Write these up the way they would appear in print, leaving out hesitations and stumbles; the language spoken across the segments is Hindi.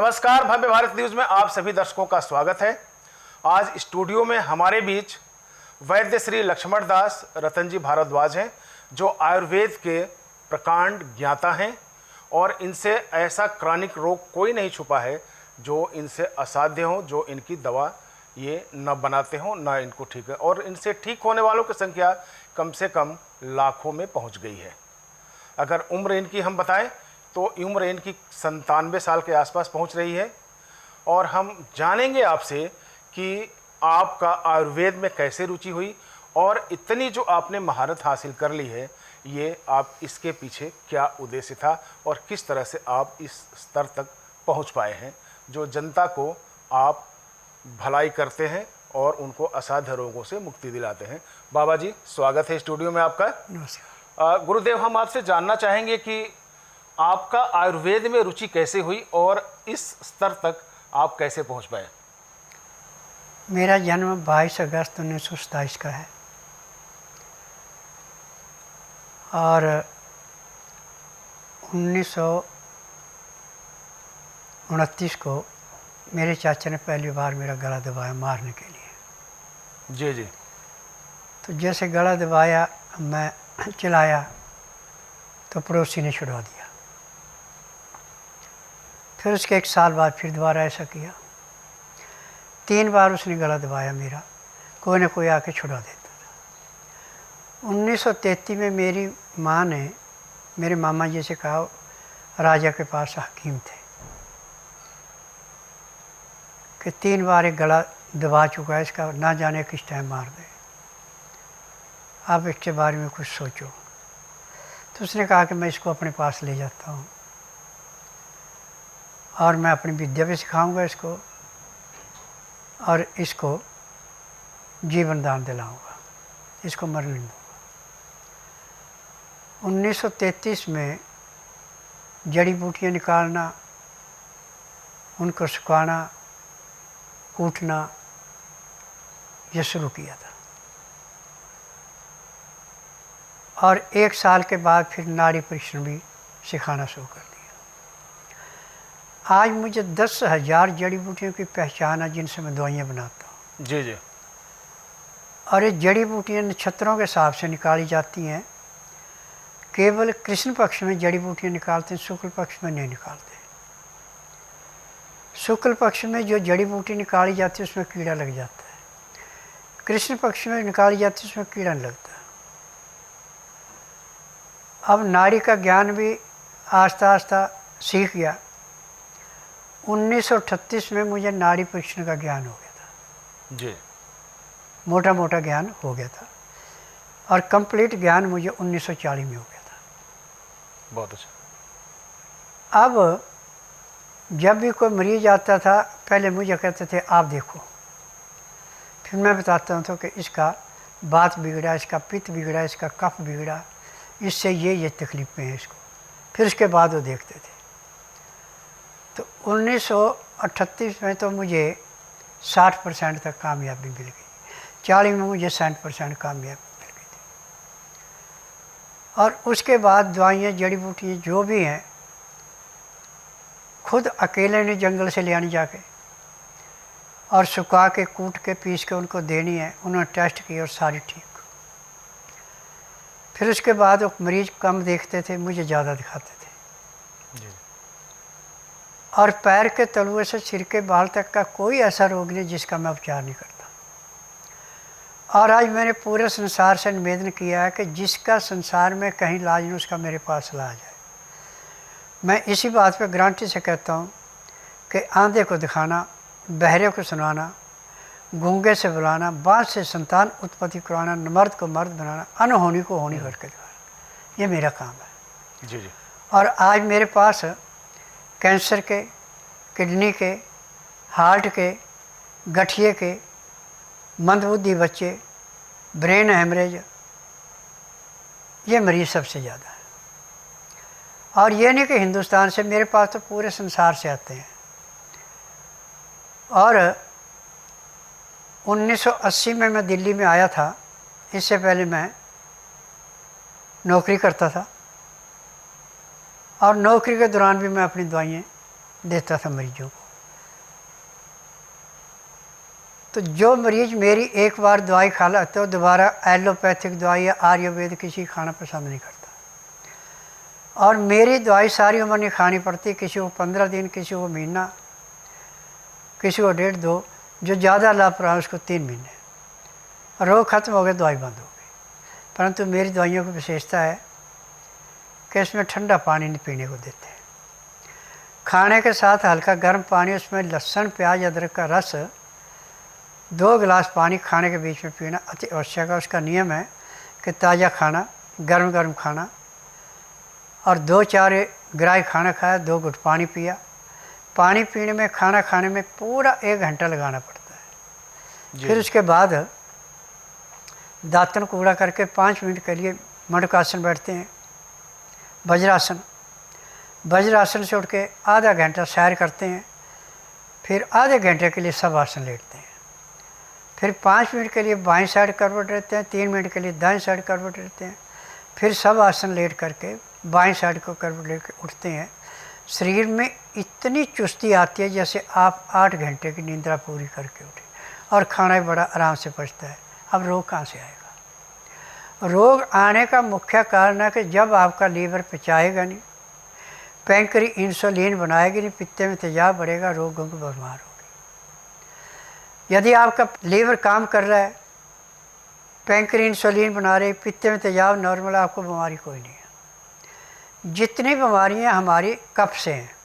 नमस्कार, भव्य भारत न्यूज में आप सभी दर्शकों का स्वागत है। आज स्टूडियो में हमारे बीच वैद्य श्री लक्ष्मण दास रतन जी भारद्वाज हैं, जो आयुर्वेद के प्रकांड ज्ञाता हैं और इनसे ऐसा क्रॉनिक रोग कोई नहीं छुपा है जो इनसे असाध्य हो, जो इनकी दवा ये न बनाते हों, न इनको ठीक है। और इनसे ठीक होने वालों की संख्या कम से कम लाखों में पहुंच गई है। अगर उम्र इनकी हम बताएं तो उम्र इनकी 97 साल के आसपास पहुंच रही है। और हम जानेंगे आपसे कि आपका आयुर्वेद में कैसे रुचि हुई और इतनी जो आपने महारत हासिल कर ली है, ये आप इसके पीछे क्या उद्देश्य था और किस तरह से आप इस स्तर तक पहुंच पाए हैं, जो जनता को आप भलाई करते हैं और उनको असाध्य रोगों से मुक्ति दिलाते हैं। बाबा जी, स्वागत है स्टूडियो में आपका। नमस्कार। गुरुदेव, हम आपसे जानना चाहेंगे कि आपका आयुर्वेद में रुचि कैसे हुई और इस स्तर तक आप कैसे पहुंच पाए। मेरा जन्म 22 अगस्त 1927 का है और 1929 को मेरे चाचा ने पहली बार मेरा गला दबाया मारने के लिए। जी जी। तो जैसे गला दबाया, मैं चिल्लाया तो पड़ोसी ने छुड़वा दिया। फिर उसके 1 साल बाद फिर दोबारा ऐसा किया। 3 बार उसने गला दबाया मेरा, कोई ना कोई आके छुड़ा देता था। 1933 में मेरी माँ ने मेरे मामा जी से कहा, राजा के पास हकीम थे, कि 3 बार एक गला दबा चुका है, इसका ना जाने किस टाइम मार दे, आप इसके बारे में कुछ सोचो। तो उसने कहा कि मैं इसको अपने पास ले जाता हूँ और मैं अपनी विद्या भी सिखाऊंगा इसको और इसको जीवन दान दिलाऊंगा, इसको मरने नहीं दूंगा। 1933 में जड़ी बूटियाँ निकालना, उनको सुखाना, कूटना, ये शुरू किया था। और 1 साल के बाद फिर नाड़ी परीक्षण भी सिखाना शुरू कर दिया। आज मुझे 10,000 जड़ी बूटियों की पहचान है जिनसे मैं दवाइयाँ बनाता हूँ। जी जी। और ये जड़ी बूटियाँ नक्षत्रों के हिसाब से निकाली जाती हैं। केवल कृष्ण पक्ष में जड़ी बूटियाँ निकालते हैं, शुक्ल पक्ष में नहीं निकालते। शुक्ल पक्ष में जो जड़ी बूटी निकाली जाती है उसमें कीड़ा लग जाता है, कृष्ण पक्ष में निकाली जाती है उसमें कीड़ा नहीं लगता। अब नाड़ी का ज्ञान भी आस्ता आस्ता सीख गया। 1938 में मुझे नाड़ी परीक्षण का ज्ञान हो गया था। जी। मोटा मोटा ज्ञान हो गया था और कंप्लीट ज्ञान मुझे 1940 में हो गया था। बहुत अच्छा। अब जब भी कोई मरीज आता था, पहले मुझे कहते थे आप देखो, फिर मैं बताता हूँ तो कि इसका बात बिगड़ा, इसका पित्त बिगड़ा, इसका कफ बिगड़ा, इससे ये तकलीफ़ें हैं इसको। फिर उसके बाद वो देखते थे। तो 1938 में तो मुझे 60% तक कामयाबी मिल गई, 40 में मुझे 60% कामयाबी मिल गई थी। और उसके बाद दवाइयाँ, जड़ी बूटियाँ जो भी हैं, खुद अकेले ने जंगल से ले आनी जाके और सुखा के, कूट के, पीस के उनको देनी है। उन्होंने टेस्ट किए और सारी ठीक। फिर उसके बाद वो मरीज कम देखते थे, मुझे ज़्यादा दिखाते थे। जी। और पैर के तलुए से सिर के बाल तक का कोई ऐसा रोग नहीं जिसका मैं उपचार नहीं करता। और आज मैंने पूरे संसार से निवेदन किया है कि जिसका संसार में कहीं इलाज नहीं, उसका मेरे पास इलाज है। मैं इसी बात पे गारंटी से कहता हूँ कि आंधे को दिखाना, बहरे को सुनाना, गूंगे से बुलाना, बाँझ से संतान उत्पत्ति करवाना, मर्द को मर्द बनाना, अनहोनी को होनी करके दिखाना, ये मेरा काम है। जी जी। और आज मेरे पास कैंसर के, किडनी के, हार्ट के, गठिए के, मंदबुद्धि बच्चे, ब्रेन हेमरेज, ये मरीज़ सबसे ज़्यादा है। और ये नहीं कि हिंदुस्तान से, मेरे पास तो पूरे संसार से आते हैं। और 1980 में मैं दिल्ली में आया था। इससे पहले मैं नौकरी करता था और नौकरी के दौरान भी मैं अपनी दवाइयाँ देता था मरीजों को। तो जो मरीज मेरी एक बार दवाई खा ला तो दोबारा एलोपैथिक दवाई या आयुर्वेद किसी खाना पसंद नहीं करता। और मेरी दवाई सारी उम्र नहीं खानी पड़ती, किसी को 15 दिन, किसी को महीना, किसी को 1.5-2, जो ज़्यादा लापरवाह उसको 3 महीने। रोग खत्म हो गया, दवाई बंद हो गई। परंतु मेरी दवाइयों की विशेषता है कि इसमें ठंडा पानी नहीं पीने को देते। खाने के साथ हल्का गर्म पानी, उसमें लहसुन, प्याज, अदरक का रस, 2 गिलास पानी खाने के बीच में पीना अति आवश्यक है। उसका नियम है कि ताज़ा खाना, गर्म गर्म खाना, और 2-4 ग्राही खाना खाया, 2 घुट पानी पिया। पानी पीने में, खाना खाने में पूरा 1 घंटा लगाना पड़ता है। फिर उसके बाद दांतन कूड़ा करके 5 मिनट के लिए मणकासन बैठते हैं, वज्रासन। वज्रासन से उठ के आधा घंटा सैर करते हैं, फिर आधे घंटे के लिए सब आसन लेटते हैं। फिर 5 मिनट के लिए बाएं साइड करवट रहते हैं, 3 मिनट के लिए दाएं साइड करवट रहते हैं। फिर सब आसन लेट करके बाएं साइड को करवट लेकर उठते हैं। शरीर में इतनी चुस्ती आती है जैसे आप 8 घंटे की निद्रा पूरी करके उठे, और खाना भी बड़ा आराम से पचता है। अब रोग कहाँ से आएगा? रोग आने का मुख्य कारण है कि जब आपका लीवर पचाएगा नहीं, पैंक्री इंसुलिन बनाएगी नहीं, पित्ते में तेजाब बढ़ेगा, रोगों को बीमार होगी। यदि आपका लीवर काम कर रहा है, पैंक्री इंसुलिन बना रही, पित्ते में तेजाब नॉर्मल, आपको बीमारी कोई नहीं है। जितनी बीमारियां हमारी कफ से हैं,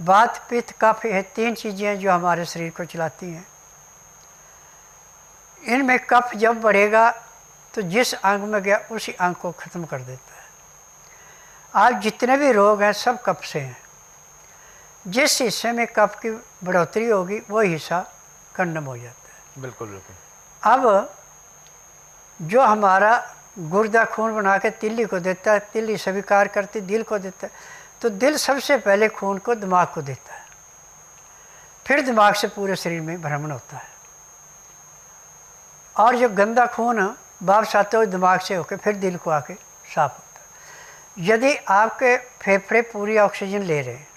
वात, पित्त, कफ, ये 3 चीज़ें हैं जो हमारे शरीर को चलाती हैं। इनमें कफ जब बढ़ेगा तो जिस अंग में गया उसी अंग को ख़त्म कर देता है। आज जितने भी रोग हैं सब कफ से हैं। जिस हिस्से में कफ की बढ़ोतरी होगी वो हिस्सा कंडम हो जाता है। बिल्कुल बिल्कुल। अब जो हमारा गुर्दा खून बना के तिल्ली को देता है, तिल्ली स्वीकार करती दिल को देता है, तो दिल सबसे पहले खून को दिमाग को देता है, फिर दिमाग से पूरे शरीर में भ्रमण होता है। और जो गंदा खून वापस आते हुए दिमाग से होकर फिर दिल को आके साफ होता है। यदि आपके फेफड़े पूरी ऑक्सीजन ले रहे हैं,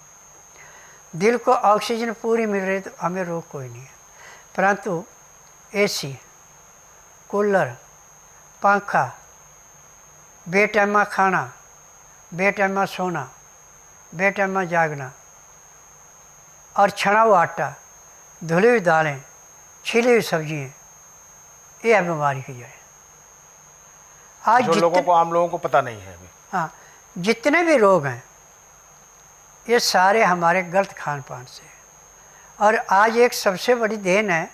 दिल को ऑक्सीजन पूरी मिल रही है, तो हमें रोग कोई नहीं है। परंतु एसी, कूलर, पंखा, बेटैमा खाना, बेटैमा सोना, बेटैमा जागना, और छना हुआ आटा, धुली हुई दालें, छिली हुई सब्जियाँ, ये है बीमारी की जड़। आज जो लोगों को, आम लोगों को पता नहीं है अभी। हाँ, जितने भी रोग हैं ये सारे हमारे गलत खान पान से। और आज एक सबसे बड़ी देन है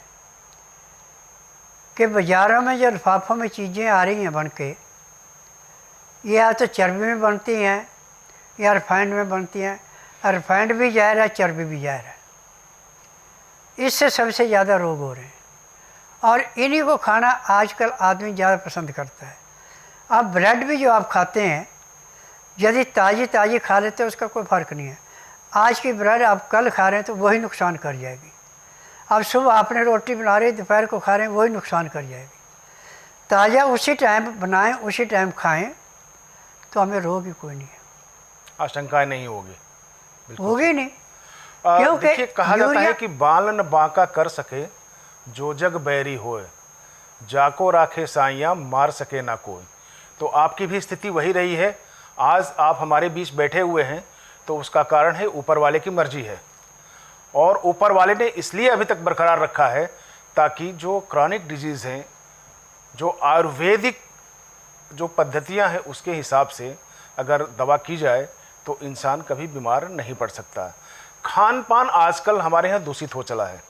कि बाज़ारों में जो लिफाफों में चीज़ें आ रही हैं बन के, ये या तो चर्बी में बनती हैं या रिफाइंड में बनती हैं। रिफाइंड भी ज़हर है, चर्बी भी ज़हर है। इससे सबसे ज़्यादा रोग हो रहे हैं, और इन्हीं को खाना आजकल आदमी ज़्यादा पसंद करता है। अब ब्रेड भी जो आप खाते हैं, यदि ताज़ी खा लेते हैं उसका कोई फ़र्क नहीं है। आज की ब्रेड आप कल खा रहे हैं तो वही नुकसान कर जाएगी। अब सुबह आपने रोटी बना रहे, दोपहर को खा रहे हैं, वही नुकसान कर जाएगी। ताज़ा उसी टाइम बनाएं, उसी टाइम खाएं, तो हमें रोग ही कोई नहीं है, आशंकाएं नहीं होगी। होगी नहीं। देखिए, कहा जाता है कि बालन बांका कर सके जो जग बैरी होए, जाको राखे साइयाँ मार सके ना कोई। तो आपकी भी स्थिति वही रही है। आज आप हमारे बीच बैठे हुए हैं तो उसका कारण है ऊपर वाले की मर्जी है, और ऊपर वाले ने इसलिए अभी तक बरकरार रखा है ताकि जो क्रॉनिक डिजीज़ हैं, जो आयुर्वेदिक जो पद्धतियां हैं उसके हिसाब से अगर दवा की जाए तो इंसान कभी बीमार नहीं पड़ सकता। खान पान आजकल हमारे यहाँ दूषित हो चला है।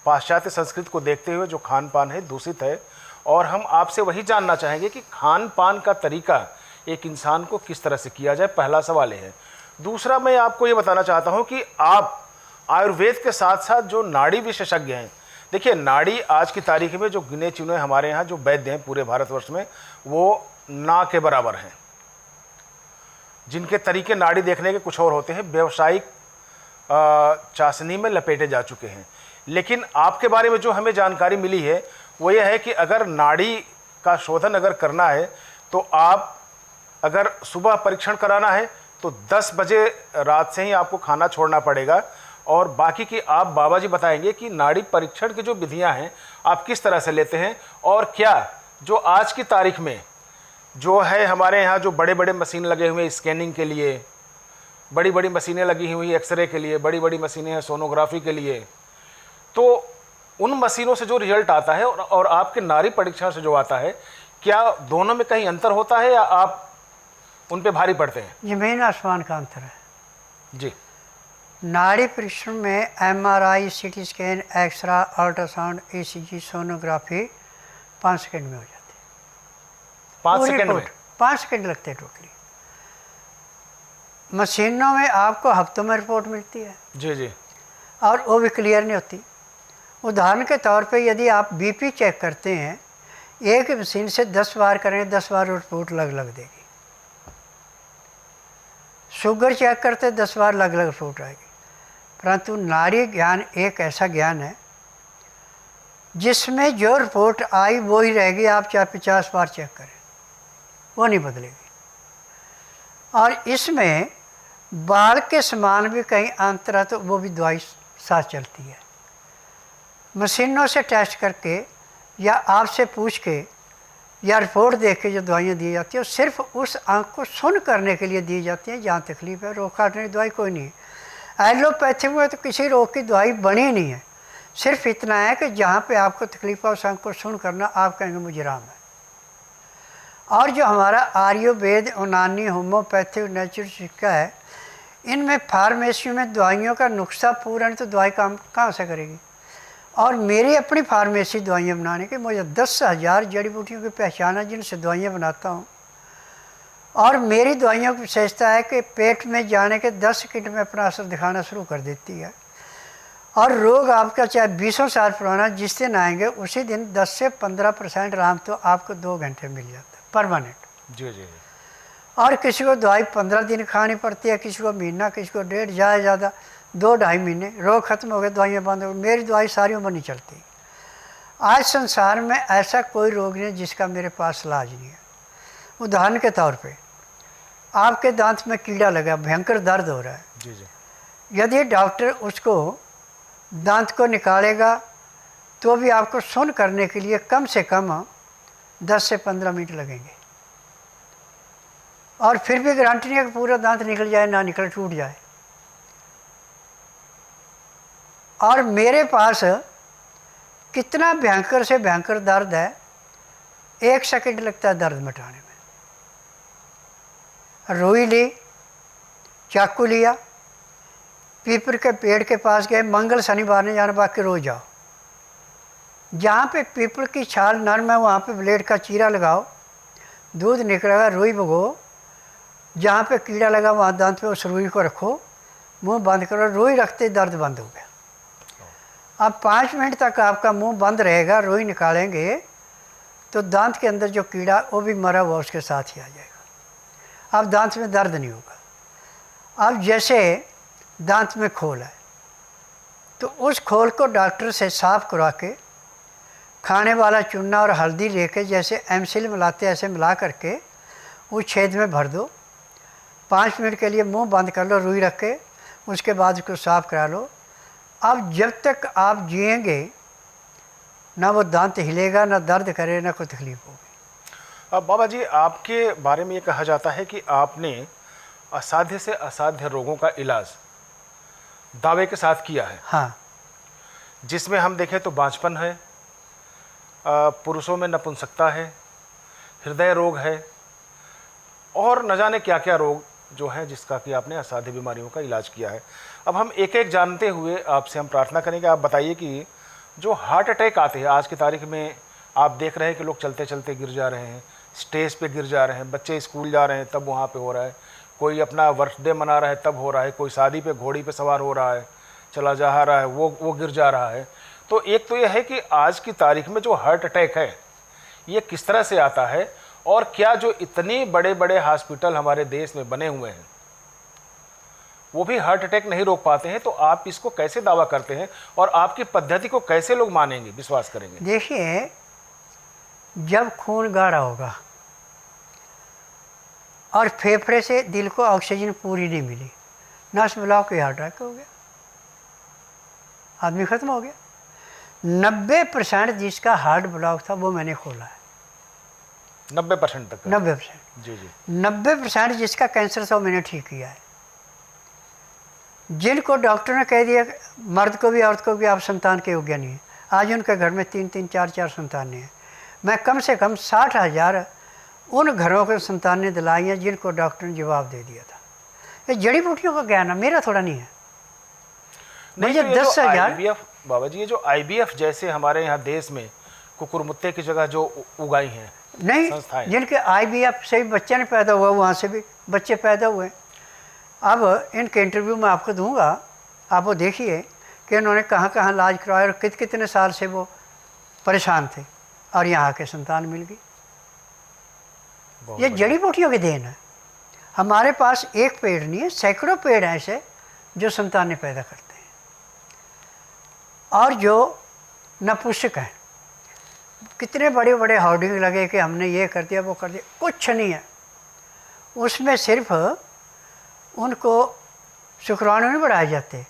पाश्चात्य संस्कृति को देखते हुए जो खान पान है दूषित है, और हम आपसे वही जानना चाहेंगे कि खान पान का तरीका एक इंसान को किस तरह से किया जाए, पहला सवाल है। दूसरा, मैं आपको ये बताना चाहता हूँ कि आप आयुर्वेद के साथ साथ जो नाड़ी विशेषज्ञ हैं, देखिए नाड़ी आज की तारीख में जो गिने चुने हमारे यहाँ जो वैद्य हैं पूरे भारतवर्ष में, वो ना के बराबर हैं। जिनके तरीके नाड़ी देखने के कुछ और होते हैं, व्यावसायिक चाशनी में लपेटे जा चुके हैं। लेकिन आपके बारे में जो हमें जानकारी मिली है वो ये है कि अगर नाड़ी का शोधन अगर करना है तो आप अगर सुबह परीक्षण कराना है तो 10 बजे रात से ही आपको खाना छोड़ना पड़ेगा। और बाकी की आप बाबा जी बताएंगे कि नाड़ी परीक्षण की जो विधियां हैं आप किस तरह से लेते हैं, और क्या जो आज की तारीख में जो है हमारे यहाँ जो बड़े बड़े मशीन लगे हुए हैं स्कैनिंग के लिए, बड़ी बड़ी मशीनें लगी हुई एक्सरे के लिए, बड़ी बड़ी मशीनें हैं सोनोग्राफी के लिए, तो उन मशीनों से जो रिजल्ट आता है और आपके नाड़ी परीक्षण से जो आता है, क्या दोनों में कहीं अंतर होता है या आप उन पे भारी पड़ते हैं? जमीन आसमान का अंतर है जी। नाड़ी परीक्षण में MRI, CT scan, x-ray, ultrasound, ECG, sonography 5 second में हो जाती है। 5 सेकंड में? 5 सेकंड लगते हैं टोटली। मशीनों में आपको हफ्तों में रिपोर्ट मिलती है। जी जी। और वो भी क्लियर नहीं होती। उदाहरण के तौर पे यदि आप BP चेक करते हैं, एक मशीन से 10 बार करें, 10 बार रिपोर्ट अलग अलग देगी। शुगर चेक करते 10 बार अलग अलग रिपोर्ट आएगी। परंतु नाड़ी ज्ञान एक ऐसा ज्ञान है जिसमें जो रिपोर्ट आई वो ही रहेगी, आप चाहे 50 बार चेक करें, वो नहीं बदलेगी। और इसमें बाल के समान भी कहीं अंतर है तो वो भी दवाई साथ चलती है। मशीनों से टेस्ट करके या आपसे पूछ के या रिपोर्ट देख के जो दवाइयाँ दी जाती हैं, सिर्फ उस आँख को सुन करने के लिए दी जाती हैं जहाँ तकलीफ है। रोग काटने की दवाई कोई नहीं है। एलोपैथी में तो किसी रोग की दवाई बनी नहीं है, सिर्फ इतना है कि जहाँ पे आपको तकलीफ है उस आँख को सुन करना, आप कहेंगे मुझे आराम है। और जो हमारा आयुर्वेद, यूनानी, होम्योपैथी, नेचुरल चिकित्सा है, इनमें फार्मेसी में दवाइयों का नुस्खा पूरा नहीं तो दवाई काम कहाँ से करेगी। और मेरी अपनी फार्मेसी दवाइयाँ बनाने की, मुझे 10,000 जड़ी बूटियों की पहचान है जिनसे दवाइयाँ बनाता हूँ। और मेरी दवाइयों की विशेषता है कि पेट में जाने के 10 सेकंड में अपना असर दिखाना शुरू कर देती है। और रोग आपका चाहे 20 साल पुराना, जिस दिन आएंगे उसी दिन 10 से 15% आराम तो आपको 2 घंटे मिल जाता है परमानेंट। जी जी। और किसी को दवाई 15 दिन खानी पड़ती है, किसी को महीना, किसी को 1.5, ज़्यादा 2-2.5 महीने। रोग खत्म हो गए, दवाइयाँ बंद हो गई। मेरी दवाई सारी उम्र नहीं चलती। आज संसार में ऐसा कोई रोग नहीं जिसका मेरे पास इलाज नहीं है। उदाहरण के तौर पे आपके दांत में कीड़ा लगा, भयंकर दर्द हो रहा है। जी जी। यदि डॉक्टर उसको दांत को निकालेगा तो भी आपको सुन करने के लिए कम से कम 10 से 15 मिनट लगेंगे। और फिर भी गारंटी नहीं है कि पूरा दांत निकल जाए, ना निकल, टूट जाए। और मेरे पास कितना भयंकर से भयंकर दर्द है, 1 सेकंड लगता है दर्द मिटाने में। रुई ली, चाकू लिया, पीपल के पेड़ के पास गए, मंगल शनिवार नहीं जाना, बाकी रोज जाओ। जहाँ पे पीपल की छाल नरम है वहाँ पे ब्लेड का चीरा लगाओ, दूध निकलेगा, रुई भगो। जहाँ पे कीड़ा लगा वहाँ दांत पे उस रुई को रखो, मुंह बंद करो, रुई रखते दर्द बंद हो गया। अब 5 मिनट तक आपका मुंह बंद रहेगा, रुई निकालेंगे तो दांत के अंदर जो कीड़ा वो भी मरा हुआ उसके साथ ही आ जाएगा। अब दांत में दर्द नहीं होगा। अब जैसे दांत में खोल है तो उस खोल को डॉक्टर से साफ करवा के खाने वाला चूना और हल्दी लेके जैसे एमसिल मिलाते ऐसे मिला करके उस छेद में भर दो। 5 मिनट के लिए मुंह बंद कर लो, रुई रख के, उसके बाद उसको साफ करा लो। अब जब तक आप जिएंगे ना वो दांत हिलेगा, ना दर्द करे, ना कोई तकलीफ होगी। अब बाबा जी आपके बारे में ये कहा जाता है कि आपने असाध्य से असाध्य रोगों का इलाज दावे के साथ किया है। हाँ। जिसमें हम देखें तो बांझपन है, पुरुषों में नपुंसकता है, हृदय रोग है और न जाने क्या क्या रोग जो है जिसका कि आपने असाध्य बीमारियों का इलाज किया है। अब हम एक एक जानते हुए आपसे हम प्रार्थना करेंगे, आप बताइए कि जो हार्ट अटैक आते हैं आज की तारीख में, आप देख रहे हैं कि लोग चलते चलते गिर जा रहे हैं, स्टेज पे गिर जा रहे हैं, बच्चे स्कूल जा रहे हैं तब वहाँ पे हो रहा है, कोई अपना बर्थडे मना रहा है तब हो रहा है, कोई शादी पे घोड़ी पे सवार हो रहा है, चला जा रहा है, वो गिर जा रहा है। तो एक तो यह है कि आज की तारीख में जो हार्ट अटैक है ये किस तरह से आता है, और क्या जो इतने बड़े बड़े हॉस्पिटल हमारे देश में बने हुए हैं वो भी हार्ट अटैक नहीं रोक पाते हैं, तो आप इसको कैसे दावा करते हैं और आपकी पद्धति को कैसे लोग मानेंगे, विश्वास करेंगे? देखिए, जब खून गाढ़ा होगा और फेफड़े से दिल को ऑक्सीजन पूरी नहीं मिली, नस ब्लॉक हुई, हार्ट अटैक हो गया, आदमी ख़त्म हो गया। 90% जिसका हार्ट ब्लॉक था वो मैंने खोला है। 90% तक? 90%। जी जी। 90% जिसका कैंसर था वो मैंने ठीक किया है। जिनको डॉक्टर ने कह दिया मर्द को भी औरत को भी आप संतान के योग्य नहीं है, आज उनके घर में 3-3, 4-4 संतानें हैं। मैं कम से कम 60,000 उन घरों को संतानें दिलाई हैं जिनको डॉक्टर ने जवाब दे दिया था। ये जड़ी बूटियों का ज्ञान है, मेरा थोड़ा नहीं है। मुझे 10,000 बाबा जी, ये जो IVF जैसे हमारे यहाँ देश में कुकुरमुत्ते की जगह जो उगाई हैं नहीं, जिनके IVF से भी बच्चा नहीं पैदा हुआ, वहाँ से भी बच्चे पैदा हुए। अब इनके इंटरव्यू में आपको दूंगा, आप वो देखिए कि उन्होंने कहाँ कहाँ इलाज करवाया और कितने साल से वो परेशान थे और यहाँ के संतान मिल गई। ये जड़ी बूटियों की देन है। हमारे पास एक पेड़ नहीं है, सैकड़ों पेड़ हैं ऐसे जो संतानें पैदा करते हैं। और जो नपुंसक हैं, कितने बड़े बड़े होर्डिंग लगे कि हमने ये कर दिया वो कर दिया, कुछ नहीं है उसमें। सिर्फ उनको शुक्राणु नहीं बढ़ाए जाते,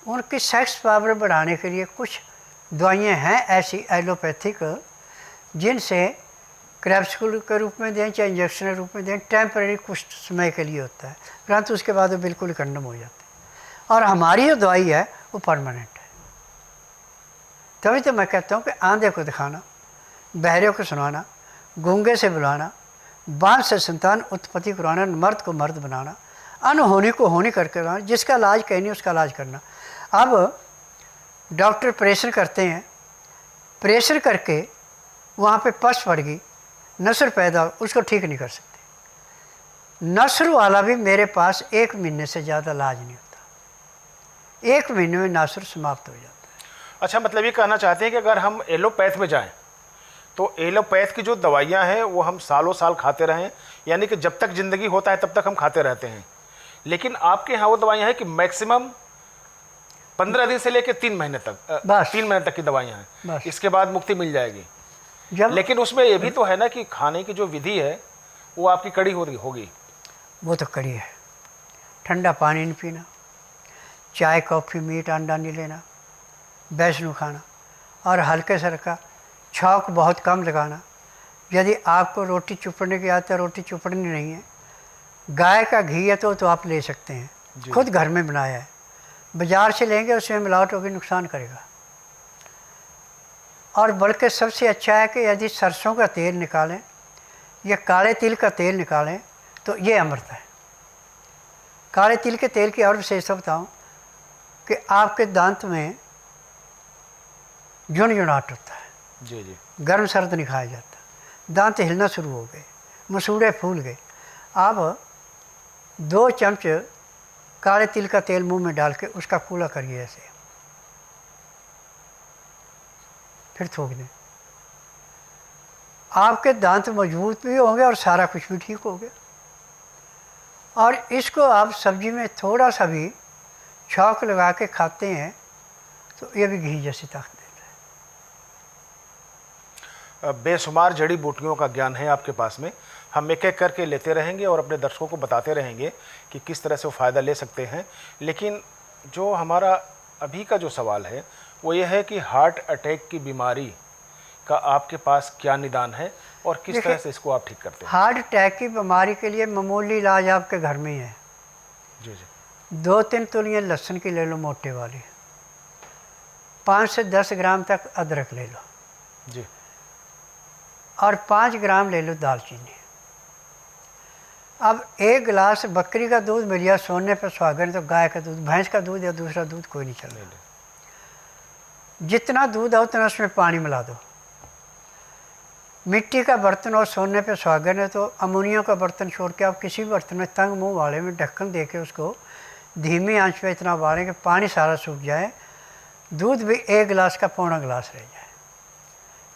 उनकी सेक्स पावर बढ़ाने के लिए कुछ दवाइयाँ हैं ऐसी एलोपैथिक, जिनसे कैप्सूल के रूप में दें चाहे इंजेक्शन के रूप में दें, टेम्परेरी कुछ समय के लिए होता है, परंतु उसके बाद वो बिल्कुल कंडम हो जाते हैं। और हमारी जो दवाई है वो परमानेंट है। तभी तो मैं कहता हूँ कि आंधे को दिखाना, बहरे को सुनाना, गूंगे से बुलाना, बांझ से संतान उत्पत्ति कराना, मर्द को मर्द बनाना, अनहोनी को होनी करके लाना, जिसका इलाज कहीं नहीं उसका इलाज करना। अब डॉक्टर प्रेशर करते हैं, प्रेशर करके वहाँ पे पस पड़ गई, नसर पैदा, उसको ठीक नहीं कर सकते। नसर वाला भी मेरे पास 1 महीने से ज़्यादा इलाज नहीं होता, 1 महीने में नसर समाप्त हो जाता है। अच्छा, मतलब ये कहना चाहते हैं कि अगर हम एलोपैथ में जाएं तो एलोपैथ की जो दवाइयाँ हैं वो हम सालों साल खाते रहें, यानी कि जब तक ज़िंदगी होता है तब तक हम खाते रहते हैं। लेकिन आपके यहाँ वो दवाइयाँ हैं कि मैक्सिमम 15 दिन से लेकर 3 महीने तक, 3 महीने तक की दवाइयाँ हैं, इसके बाद मुक्ति मिल जाएगी। लेकिन उसमें ये भी तो है ना कि खाने की जो विधि है वो आपकी कड़ी होगी। वो तो कड़ी है। ठंडा पानी नहीं पीना, चाय कॉफ़ी मीट अंडा नहीं लेना, वैष्णु खाना, और हल्के से रखा, छौंक बहुत कम लगाना। यदि आपको रोटी चुपड़ने की आदत है, रोटी चुपड़नी नहीं है, गाय का घी है तो आप ले सकते हैं, खुद घर में बनाया है। बाज़ार से लेंगे उसमें मिलावट होगी, नुकसान करेगा। और बल्कि सबसे अच्छा है कि यदि सरसों का तेल निकालें या काले तिल का तेल निकालें तो ये अमृत है। काले तिल के तेल की और विशेषता बताऊँ कि आपके दांत में झुनझुनाहट होता है, जी जी, गर्म सर्द नहीं खाया जाता, दांत हिलना शुरू हो गए, मसूड़े फूल गए। आप 2 चम्मच काले तिल का तेल मुंह में डाल के उसका कूला करिए ऐसे, फिर थूक दें, आपके दांत मजबूत भी होंगे और सारा कुछ भी ठीक हो गया। और इसको आप सब्जी में थोड़ा सा भी छौंक लगा के खाते हैं तो ये भी घी जैसी ताकत देता है। बेशुमार जड़ी बूटियों का ज्ञान है आपके पास में, हम एक एक करके लेते रहेंगे और अपने दर्शकों को बताते रहेंगे कि किस तरह से वो फ़ायदा ले सकते हैं। लेकिन जो हमारा अभी का जो सवाल है वो ये है कि हार्ट अटैक की बीमारी का आपके पास क्या निदान है और किस तरह से इसको आप ठीक करते हैं? हार्ट अटैक की बीमारी के लिए मामूली इलाज आपके घर में ही है। जी जी। 2-3 तुलियाँ लहसुन की ले लो मोटे वाली, 5 से 10 ग्राम तक अदरक ले लो जी, और 5 ग्राम ले लो दालचीनी। अब 1 गिलास बकरी का दूध मिल जाए सोने पर सुहागन, तो गाय का दूध, भैंस का दूध या दूसरा दूध कोई नहीं चल रहा। जितना दूध है उतना उसमें पानी मिला दो। मिट्टी का बर्तन और सोने पे सुहागन है तो अमोनिया का बर्तन छोड़ के आप किसी भी बर्तन में तंग मुंह वाले में ढक्कन दे के उसको धीमी आंच पे इतना उबालें कि पानी सारा सूख जाए, दूध भी 1 गिलास का पौना गिलास रह जाए,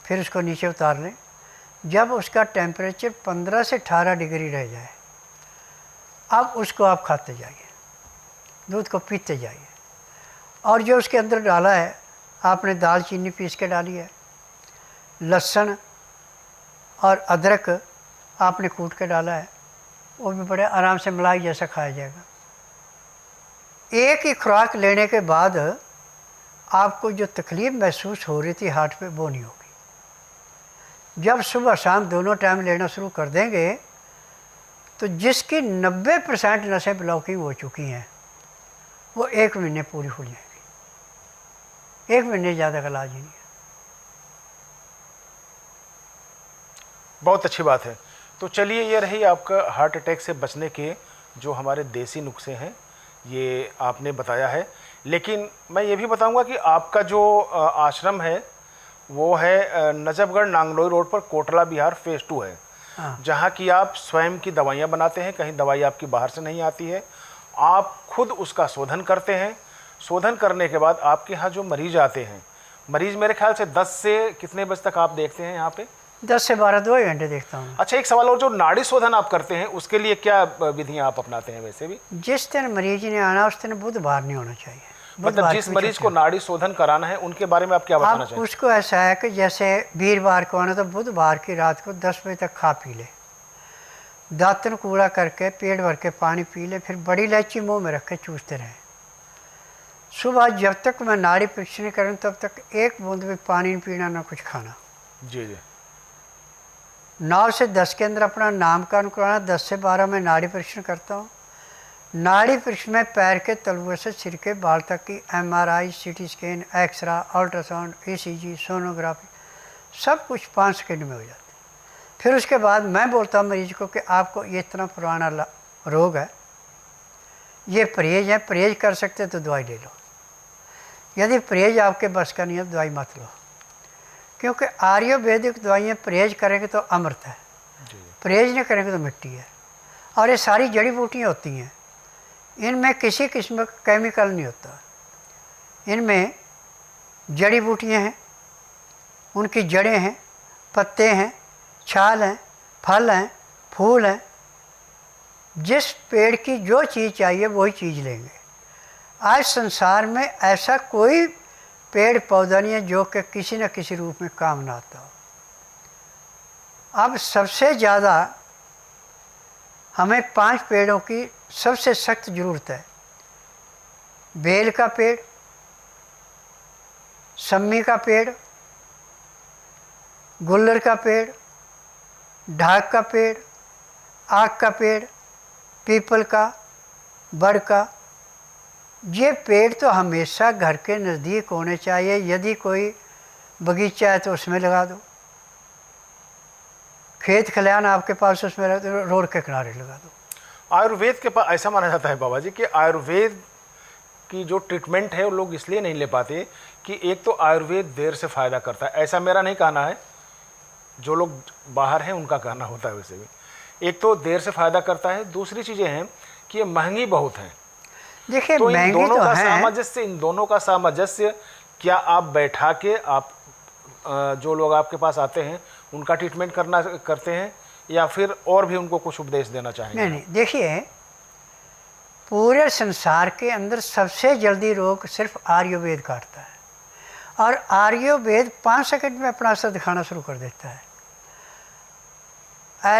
फिर उसको नीचे उतार लें। जब उसका टेम्परेचर 15 से 18 डिग्री रह जाए, अब उसको आप खाते जाइए, दूध को पीते जाइए। और जो उसके अंदर डाला है, आपने दालचीनी पीस के डाली है, लहसुन और अदरक आपने कूट के डाला है, वो भी बड़े आराम से मलाई जैसा खाया जाएगा। एक ही खुराक लेने के बाद आपको जो तकलीफ़ महसूस हो रही थी हार्ट पे वो नहीं होगी। जब सुबह शाम दोनों टाइम लेना शुरू कर देंगे तो जिसकी 90% नसें ब्लॉकिंग हो चुकी हैं वो 1 महीने पूरी हो जाएगी। 1 महीने ज़्यादा का इलाज ही नहीं है। बहुत अच्छी बात है। तो चलिए, ये रही आपका हार्ट अटैक से बचने के जो हमारे देसी नुस्खे हैं, ये आपने बताया है। लेकिन मैं ये भी बताऊंगा कि आपका जो आश्रम है वो है नजफगढ़ नांगलोई रोड पर, कोटला बिहार, फेज़ 2 है। जहाँ की आप स्वयं की दवाइयाँ बनाते हैं, कहीं दवाई आपकी बाहर से नहीं आती है, आप खुद उसका शोधन करते हैं। शोधन करने के बाद आपके यहाँ जो मरीज आते हैं, मरीज मेरे ख्याल से 10 से कितने बजे तक आप देखते हैं यहाँ पे? 10 से 12 2 घंटे देखता हूँ। अच्छा, एक सवाल और, जो नाड़ी शोधन आप करते हैं उसके लिए क्या विधियाँ आप अपनाते हैं? वैसे भी जिस दिन मरीज ने आना उस दिन बुधवार नहीं होना चाहिए। मतलब जिस मरीज को नाड़ी शोधन कराना है उनके बारे में आप क्या बताना चाहेंगे? उसको ऐसा है कि जैसे वीरवार को आना तो बुधवार की रात को 10 बजे तक खा पी ले, दातन कूड़ा करके पेट भर के पानी पी ले, फिर बड़ी इलायची मुंह में रख के चूसते रहे। सुबह जब तक मैं नाड़ी परीक्षण करूँ तब तक 1 बूंद भी पानी नहीं पीना, ना कुछ खाना। जी जी। 9 से 10 के अंदर अपना नामकरण कराना। 10 से 12 में नाड़ी परीक्षण करता हूँ। नाड़ी परीक्षण में पैर के तलुए से सिर के बाल तक की MRI, CT scan, x-ray, ultrasound, ECG, sonography सब कुछ 5 सेकंड में हो जाती है। फिर उसके बाद मैं बोलता हूँ मरीज को कि आपको ये इतना पुराना रोग है, ये परहेज है, परहेज कर सकते तो दवाई ले लो। यदि परहेज आपके बस का नहीं है दवाई मत लो, क्योंकि आयुर्वेदिक दवाइयाँ परहेज करेंगे तो अमृत है, परहेज नहीं करेंगे तो मिट्टी है। और ये सारी जड़ी बूटियाँ होती हैं, इनमें किसी किस्म का केमिकल नहीं होता। इनमें जड़ी बूटियाँ हैं, उनकी जड़ें हैं, पत्ते हैं, छाल हैं, फल हैं, फूल हैं। जिस पेड़ की जो चीज़ चाहिए वही चीज़ लेंगे। आज संसार में ऐसा कोई पेड़ पौधा नहीं है जो कि किसी न किसी रूप में काम ना आता हो। अब सबसे ज़्यादा हमें 5 पेड़ों की सबसे सख्त ज़रूरत है। बेल का पेड़, सम्मी का पेड़, गुल्लर का पेड़, ढाक का पेड़, आक का पेड़, पीपल का, बड़ का। ये पेड़ तो हमेशा घर के नज़दीक होने चाहिए। यदि कोई बगीचा है तो उसमें लगा दो, खेत खलिहान आपके पास उसमें रोड के किनारे लगा दो। आयुर्वेद के पास ऐसा माना जाता है बाबा जी कि आयुर्वेद की जो ट्रीटमेंट है वो लोग इसलिए नहीं ले पाते कि एक तो आयुर्वेद देर से फ़ायदा करता है। ऐसा मेरा नहीं कहना है, जो लोग बाहर हैं उनका कहना होता है। वैसे भी एक तो देर से फ़ायदा करता है, दूसरी चीज़ें हैं कि ये महंगी बहुत हैं। देखिए, तो इन दोनों तो का है। सामंजस्य, इन दोनों का सामंजस्य क्या आप बैठा के आप जो लोग आपके पास आते हैं उनका ट्रीटमेंट करते हैं या फिर और भी उनको कुछ उपदेश देना चाहेंगे? नहीं, देखिए, पूरे संसार के अंदर सबसे जल्दी रोग सिर्फ आयुर्वेद काटता है, और आयुर्वेद 5 सेकंड में अपना असर दिखाना शुरू कर देता है।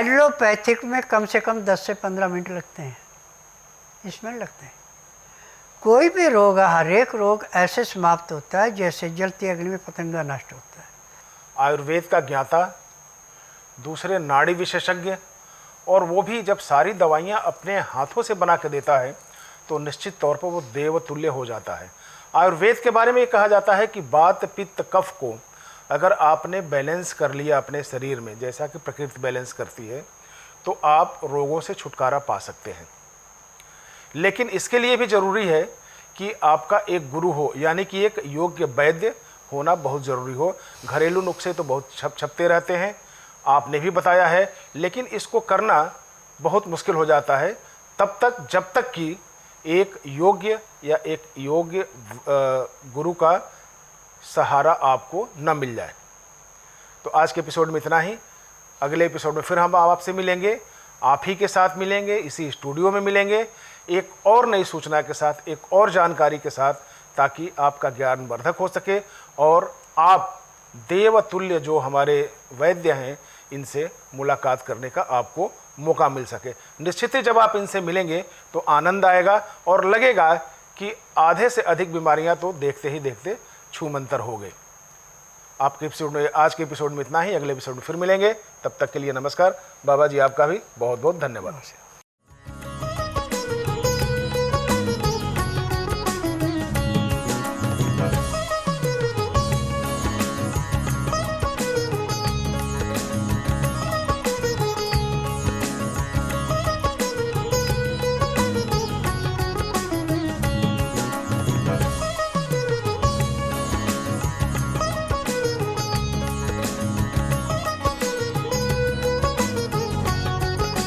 एलोपैथिक में कम से कम 10 से 15 मिनट लगते हैं, इसमें लगते हैं। कोई भी रोग है, हर एक रोग ऐसे समाप्त होता है जैसे जलती अग्नि में पतंगा नष्ट होता है। आयुर्वेद का ज्ञाता, दूसरे नाड़ी विशेषज्ञ, और वो भी जब सारी दवाइयाँ अपने हाथों से बना के देता है तो निश्चित तौर पर वो देवतुल्य हो जाता है। आयुर्वेद के बारे में ये कहा जाता है कि वात पित्त कफ को अगर आपने बैलेंस कर लिया अपने शरीर में, जैसा कि प्रकृति बैलेंस करती है, तो आप रोगों से छुटकारा पा सकते हैं। लेकिन इसके लिए भी ज़रूरी है कि आपका एक गुरु हो, यानी कि एक योग्य वैद्य होना बहुत ज़रूरी हो। घरेलू नुस्खे तो बहुत छपते रहते हैं, आपने भी बताया है, लेकिन इसको करना बहुत मुश्किल हो जाता है तब तक जब तक कि एक योग्य या एक योग्य गुरु का सहारा आपको न मिल जाए। तो आज के एपिसोड में इतना ही। अगले एपिसोड में फिर हम आपसे मिलेंगे, आप ही के साथ मिलेंगे, इसी स्टूडियो में मिलेंगे, एक और नई सूचना के साथ, एक और जानकारी के साथ, ताकि आपका ज्ञान वर्धक हो सके और आप देवतुल्य जो हमारे वैद्य हैं इनसे मुलाकात करने का आपको मौका मिल सके। निश्चित ही जब आप इनसे मिलेंगे तो आनंद आएगा और लगेगा कि आधे से अधिक बीमारियां तो देखते ही देखते छूमंतर हो गई। आपके एपिसोड में, आज के एपिसोड में इतना ही। अगले एपिसोड में फिर मिलेंगे, तब तक के लिए नमस्कार। बाबा जी आपका भी बहुत बहुत धन्यवाद।